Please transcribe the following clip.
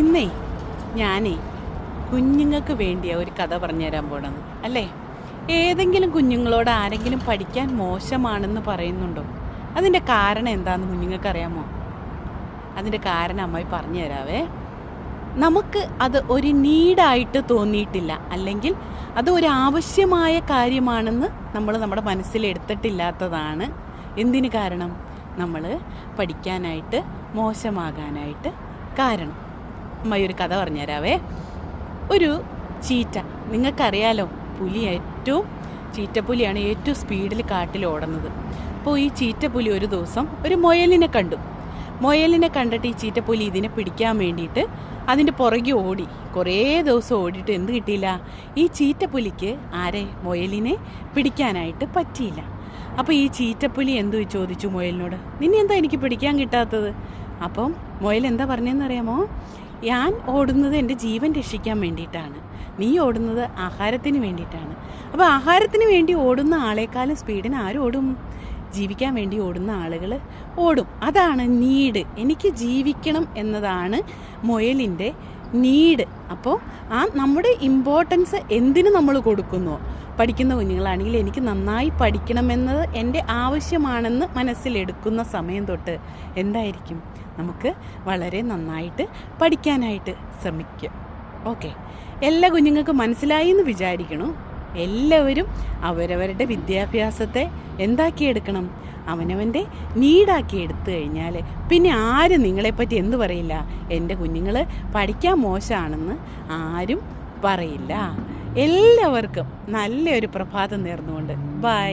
ഇന്നേ ഞാനേ കുഞ്ഞുങ്ങൾക്ക് വേണ്ടിയ ഒരു കഥ പറഞ്ഞു തരാൻ പോണത് അല്ലേ. ഏതെങ്കിലും കുഞ്ഞുങ്ങളോട് ആരെങ്കിലും പഠിക്കാൻ മോശമാണെന്ന് പറയുന്നുണ്ടോ? അതിൻ്റെ കാരണം എന്താണെന്ന് കുഞ്ഞുങ്ങൾക്ക് അറിയാമോ? അതിൻ്റെ കാരണം അമ്മായി പറഞ്ഞു തരാവേ. നമുക്ക് അത് ഒരു നീഡായിട്ട് തോന്നിയിട്ടില്ല, അല്ലെങ്കിൽ അത് ഒരു ആവശ്യമായ കാര്യമാണെന്ന് നമ്മൾ നമ്മുടെ മനസ്സിലെടുത്തിട്ടില്ലാത്തതാണ്. എന്തിന് കാരണം? നമ്മൾ പഠിക്കാനായിട്ട് മോശമാകാനായിട്ട് കാരണം. അമ്മായി ഒരു കഥ പറഞ്ഞു തരാവേ. ഒരു ചീറ്റ, നിങ്ങൾക്കറിയാലോ, ചീറ്റപ്പുലിയാണ് ഏറ്റവും സ്പീഡിൽ കാട്ടിൽ ഓടുന്നത്. അപ്പോൾ ഈ ചീറ്റപ്പുലി ഒരു ദിവസം ഒരു മുയലിനെ കണ്ടു. മുയലിനെ കണ്ടിട്ട് ഈ ചീറ്റപ്പുലി ഇതിനെ പിടിക്കാൻ വേണ്ടിയിട്ട് അതിൻ്റെ പുറകെ ഓടി. കുറേ ദിവസം ഓടിയിട്ട് എന്ത് കിട്ടിയില്ല? ഈ ചീറ്റപ്പുലിക്ക് മുയലിനെ പിടിക്കാനായിട്ട് പറ്റിയില്ല. അപ്പോൾ ഈ ചീറ്റപ്പുലി ചോദിച്ചു മുയലിനോട്, നിന്നെ എന്താ എനിക്ക് പിടിക്കാൻ കിട്ടാത്തത്? അപ്പം മുയൽ എന്താ പറഞ്ഞതെന്നറിയാമോ? ഞാൻ ഓടുന്നത് എൻ്റെ ജീവൻ രക്ഷിക്കാൻ വേണ്ടിയിട്ടാണ്, നീ ഓടുന്നത് ആഹാരത്തിന് വേണ്ടിയിട്ടാണ്. അപ്പോൾ ആഹാരത്തിന് വേണ്ടി ഓടുന്ന ആളെക്കാളും സ്പീഡിന് ആരോടും? ജീവിക്കാൻ വേണ്ടി ഓടുന്ന ആളുകൾ ഓടും. അതാണ് നീഡ്. എനിക്ക് ജീവിക്കണം എന്നതാണ് മുയലിൻ്റെ നീഡ്. അപ്പോൾ നമ്മുടെ ഇമ്പോർട്ടൻസ് എന്തിന് നമ്മൾ കൊടുക്കുന്നോ, പഠിക്കുന്ന കുഞ്ഞുങ്ങളാണെങ്കിൽ എനിക്ക് നന്നായി പഠിക്കണമെന്നത് എൻ്റെ ആവശ്യമാണെന്ന് മനസ്സിലെടുക്കുന്ന സമയം തൊട്ട് എന്തായിരിക്കും? നമുക്ക് വളരെ നന്നായിട്ട് പഠിക്കാനായിട്ട് ശ്രമിക്കുക. ഓക്കെ, എല്ലാ കുഞ്ഞുങ്ങൾക്കും മനസ്സിലായി എന്ന് വിചാരിക്കണം. എല്ലാവരും അവരവരുടെ വിദ്യാഭ്യാസത്തെ എന്താക്കിയെടുക്കണം? അവനവൻ്റെ നീഡാക്കി എടുത്തു കഴിഞ്ഞാൽ പിന്നെ ആരും നിങ്ങളെപ്പറ്റി എന്ത് പറയില്ല? എൻ്റെ കുഞ്ഞുങ്ങൾ പഠിക്കാൻ മോശമാണെന്ന് ആരും പറയില്ല. എല്ലാവർക്കും നല്ലൊരു പ്രഭാതം നേർന്നുകൊണ്ട് ബൈ.